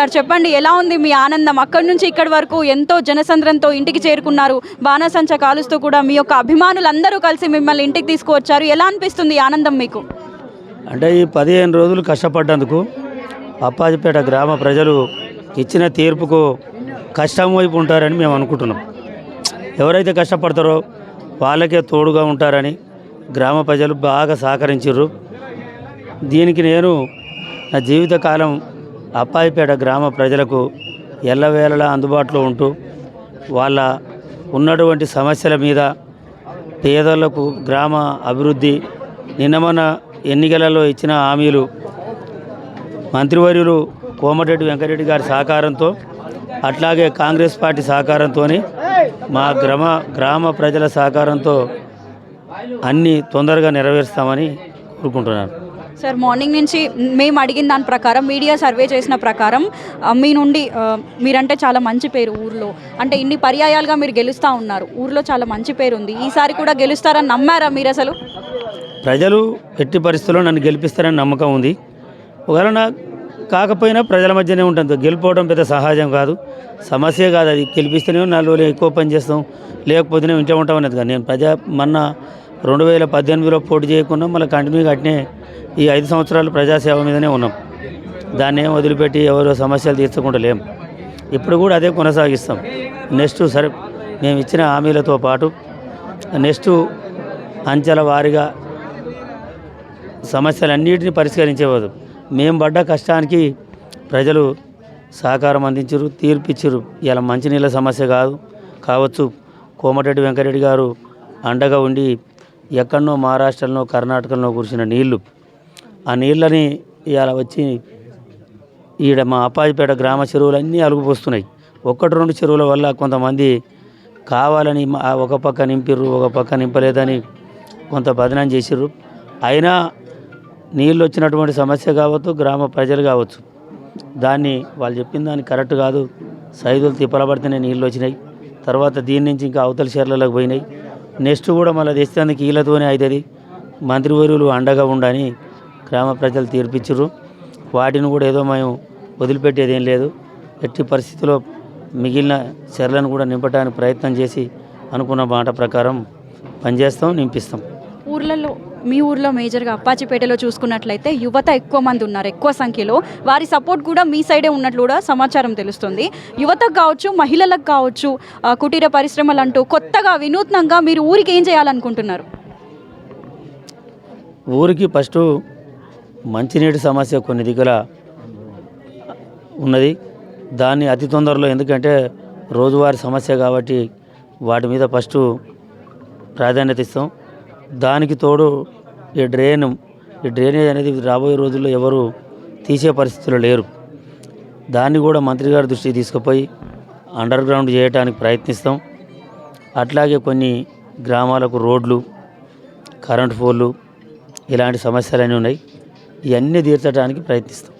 Sir చెప్పండి, ఎలా ఉంది మీ ఆనందం? అక్కడి నుంచి ఇక్కడి వరకు ఎంతో జనసంద్రంతో ఇంటికి చేరుకున్నారు. బాణాసంచా కాలుస్తూ కూడా మీ యొక్క అభిమానులందరూ కలిసి మిమ్మల్ని ఇంటికి తీసుకువచ్చారు. ఎలా అనిపిస్తుంది ఈ ఆనందం మీకు? అంటే ఈ 15 రోజులు కష్టపడ్డందుకు అప్పాజిపేట గ్రామ ప్రజలు ఇచ్చిన తీర్పుకు కష్టం వైపు ఉంటారని మేము అనుకుంటున్నాం. ఎవరైతే కష్టపడతారో వాళ్ళకే తోడుగా ఉంటారని గ్రామ ప్రజలు బాగా సహకరించారు. దీనికి నేను నా జీవితకాలం అప్పాయిపేట గ్రామ ప్రజలకు ఎల్లవేళలా అందుబాటులో ఉంటూ వాళ్ళ ఉన్నటువంటి సమస్యల మీద, పేదలకు గ్రామ అభివృద్ధి, నిన్న ఎన్నికలలో ఇచ్చిన హామీలు, మంత్రివర్యులు కోమటిరెడ్డి వెంకటరెడ్డి గారి సహకారంతో, అట్లాగే కాంగ్రెస్ పార్టీ సహకారంతో, మా గ్రామ ప్రజల సహకారంతో అన్నీ తొందరగా నెరవేరుస్తామని కోరుకుంటున్నాను. సార్, మార్నింగ్ నుంచి మేము అడిగిన దాని ప్రకారం, మీడియా సర్వే చేసిన ప్రకారం మీ నుండి మీరంటే చాలా మంచి పేరు ఊర్లో. అంటే ఇన్ని పర్యాయాలుగా మీరు గెలుస్తూ ఉన్నారు, ఊర్లో చాలా మంచి పేరు ఉంది. ఈసారి కూడా గెలుస్తారని నమ్మారా మీరు? అసలు ప్రజలు ఎట్టి పరిస్థితుల్లో నన్ను గెలిపిస్తారని నమ్మకం ఉంది. ఒకవేళ కాకపోయినా ప్రజల మధ్యనే ఉంటుంది. గెలిపోవడం పెద్ద సహజం కాదు, సమస్య కాదు. అది గెలిపిస్తేనే 4 రోజులు ఎక్కువ పని చేస్తాం, లేకపోతేనే ఇంట్లో ఉంటాం అనేది కాదు. నేను మొన్న 2018లో పోటీ చేయకుండా మళ్ళీ కంటిన్యూగా అట్నే ఈ 5 సంవత్సరాలు ప్రజాసేవ మీదనే ఉన్నాం. దాన్ని ఏం వదిలిపెట్టి ఎవరో సమస్యలు తీర్చకుండా లేం. ఇప్పుడు కూడా అదే కొనసాగిస్తాం. నెక్స్ట్ సరే, మేము ఇచ్చిన హామీలతో పాటు నెక్స్ట్ అంచెల వారీగా సమస్యలన్నింటినీ పరిష్కరించేవారు. మేము పడ్డ కష్టానికి ప్రజలు సహకారం అందించారు, తీర్పిచ్చారు. ఇలా మంచినీళ్ళ సమస్య కావచ్చు, కోమటిరెడ్డి వెంకటరెడ్డి గారు అండగా ఉండి ఎక్కడనో మహారాష్ట్రలో, కర్ణాటకలో కురిసిన నీళ్లు, ఆ నీళ్ళని ఇలా వచ్చి ఈడ మా అప్పాజిపేట గ్రామ చెరువులన్నీ అలుగుపోస్తున్నాయి. 1-2 చెరువుల వల్ల కొంతమంది కావాలని ఒక పక్క నింపిర్రు, ఒక పక్క నింపలేదని కొంత బదనాం చేసిర్రు. అయినా నీళ్ళు వచ్చినటువంటి సమస్య కావచ్చు, గ్రామ ప్రజలు కావచ్చు, దాన్ని వాళ్ళు చెప్పిన దాన్ని కరెక్ట్ కాదు, సైదులు తిప్పలబడితేనే నీళ్ళు వచ్చినాయి. తర్వాత దీని నుంచి ఇంకా అవతల చీరలకు పోయినాయి. నెక్స్ట్ కూడా మళ్ళీ తెచ్చేందుకు వీళ్ళతోనే అవుతుంది. మంత్రివర్యులు అండగా ఉండని గ్రామ ప్రజలు తీర్పిచ్చారు. వాటిని కూడా ఏదో మేము వదిలిపెట్టేది ఏం లేదు. ఎట్టి పరిస్థితిలో మిగిలిన చీరలను కూడా నింపడానికి ప్రయత్నం చేసి అనుకున్న మాట ప్రకారం పనిచేస్తాం, నింపిస్తాం. ఊర్లలో, మీ ఊర్లో మేజర్గా అప్పాచిపేటలో చూసుకున్నట్లయితే యువత ఎక్కువ మంది ఉన్నారు, ఎక్కువ సంఖ్యలో. వారి సపోర్ట్ కూడా మీ సైడే ఉన్నట్లు కూడా సమాచారం తెలుస్తుంది. యువతకు కావచ్చు, మహిళలకు కావచ్చు, కుటీర పరిశ్రమలు అంటూ కొత్తగా వినూత్నంగా మీరు ఊరికి ఏం చేయాలనుకుంటున్నారు? ఊరికి ఫస్ట్ మంచినీటి సమస్య కొన్ని దిగుల ఉన్నది. దాన్ని అతి తొందరలో, ఎందుకంటే రోజువారీ సమస్య కాబట్టి వాటి మీద ఫస్ట్ ప్రాధాన్యత ఇస్తాం. దానికి తోడు ఈ డ్రైనేజ్ అనేది రాబోయే రోజుల్లో ఎవరు తీసే పరిస్థితులు లేరు. దాన్ని కూడా మంత్రి గారి దృష్టికి తీసుకుపోయి అండర్ గ్రౌండ్ చేయడానికి ప్రయత్నిస్తాం. అట్లాగే కొన్ని గ్రామాలకు రోడ్లు, కరెంటు పోల్లు, ఇలాంటి సమస్యలన్నీ ఉన్నాయి. ఇవన్నీ తీర్చడానికి ప్రయత్నిస్తాం.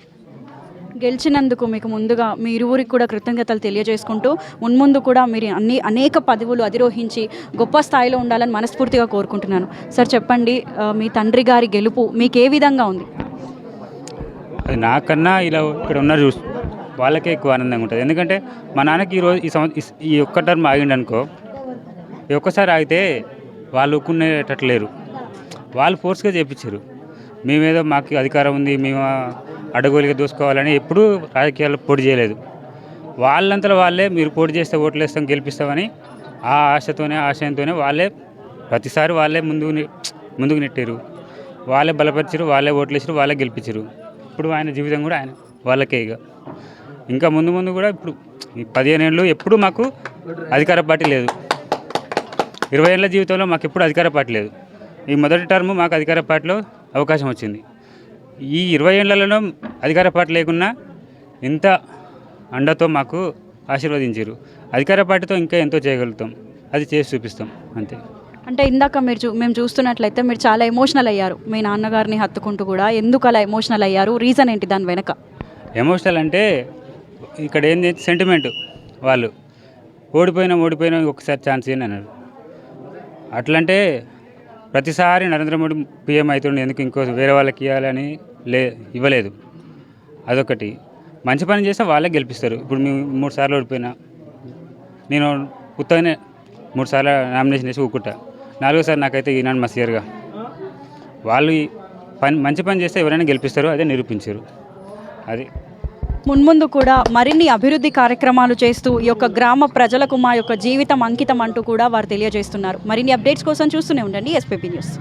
గెలిచినందుకు మీకు ముందుగా మీ ఇరువురికి కూడా కృతజ్ఞతలు తెలియజేసుకుంటూ, మున్ముందు కూడా మీరు అనేక పదవులు అధిరోహించి గొప్ప స్థాయిలో ఉండాలని మనస్ఫూర్తిగా కోరుకుంటున్నాను. సార్ చెప్పండి, మీ తండ్రి గారి గెలుపు మీకు ఏ విధంగా ఉంది? అది నాకన్నా ఇలా ఇక్కడ ఉన్నారు వాళ్ళకే ఎక్కువ ఆనందంగా ఉంటుంది. ఎందుకంటే మా నాన్నకి ఈ ఒక్క టర్మ్ ఆగిండనుకో, ఈ ఒక్కసారి ఆగితే వాళ్ళు ఊక్కునేటట్లేరు. వాళ్ళు ఫోర్స్గా చేయించారు. మేమేదో మాకు అధికారం ఉంది, మేము అడగోలుగా దూసుకోవాలని ఎప్పుడూ రాజకీయాల్లో పోటీ చేయలేదు. వాళ్ళంతలో వాళ్ళే మీరు పోటీ చేస్తే ఓట్లు వేస్తాం, గెలిపిస్తామని ఆ ఆశయంతోనే వాళ్ళే ప్రతిసారి వాళ్ళే ముందుకు నెట్టారు. వాళ్ళే బలపరిచారు, వాళ్ళే ఓట్లు వేసారు, వాళ్ళే గెలిపించారు. ఇప్పుడు ఆయన జీవితం కూడా ఆయన వాళ్ళకే. ఇంకా ముందు కూడా ఇప్పుడు 15 ఏళ్ళు ఎప్పుడు మాకు అధికార పార్టీ లేదు. 20 ఏళ్ళ జీవితంలో మాకు ఎప్పుడు అధికార పార్టీ లేదు. ఈ మొదటి టర్మ్ మాకు అధికార పార్టీలో అవకాశం వచ్చింది. ఈ 20 ఏళ్లలో అధికార పార్టీ లేకున్నా ఇంత అండతో మాకు ఆశీర్వదించారు. అధికార పార్టీతో ఇంకా ఎంతో చేయగలుగుతాం, అది చేసి చూపిస్తాం అంతే. అంటే ఇందాక మేము చూస్తున్నట్లయితే మీరు చాలా ఎమోషనల్ అయ్యారు, మీ నాన్నగారిని హత్తుకుంటూ కూడా. ఎందుకు అలా ఎమోషనల్ అయ్యారు? రీజన్ ఏంటి దాని వెనక? ఎమోషనల్ అంటే ఇక్కడ ఏంది సెంటిమెంట్. వాళ్ళు ఓడిపోయినా ఒకసారి ఛాన్స్ ఇవ్వండి అన్నారు. అట్లంటే ప్రతిసారి నరేంద్ర మోడీ పీఎం అవుతుండే, ఎందుకు ఇంకో వేరే వాళ్ళకి ఇవ్వాలని ఇవ్వలేదు. అదొకటి. మంచి పని చేస్తే వాళ్ళే గెలిపిస్తారు. ఇప్పుడు మేము 3 సార్లు ఓడిపోయినా, నేను ఉత్తగానే 3 సార్లు నామినేషన్ చేసి ఊరుకుంటా, 4వసారి నాకైతే ఈనాడు మసియర్గా వాళ్ళు మంచి పని చేస్తే ఎవరైనా గెలిపిస్తారు, అదే నిరూపించారు. అది మున్ముందు కూడా మరిన్ని అభివృద్ధి కార్యక్రమాలు చేస్తూ ఈ యొక్క గ్రామ ప్రజలకు మా యొక్క జీవితం అంకితం అంటూ కూడా వారు తెలియజేస్తున్నారు. మరిన్ని అప్డేట్స్ కోసం చూస్తూనే ఉండండి ఎస్పీపీ న్యూస్.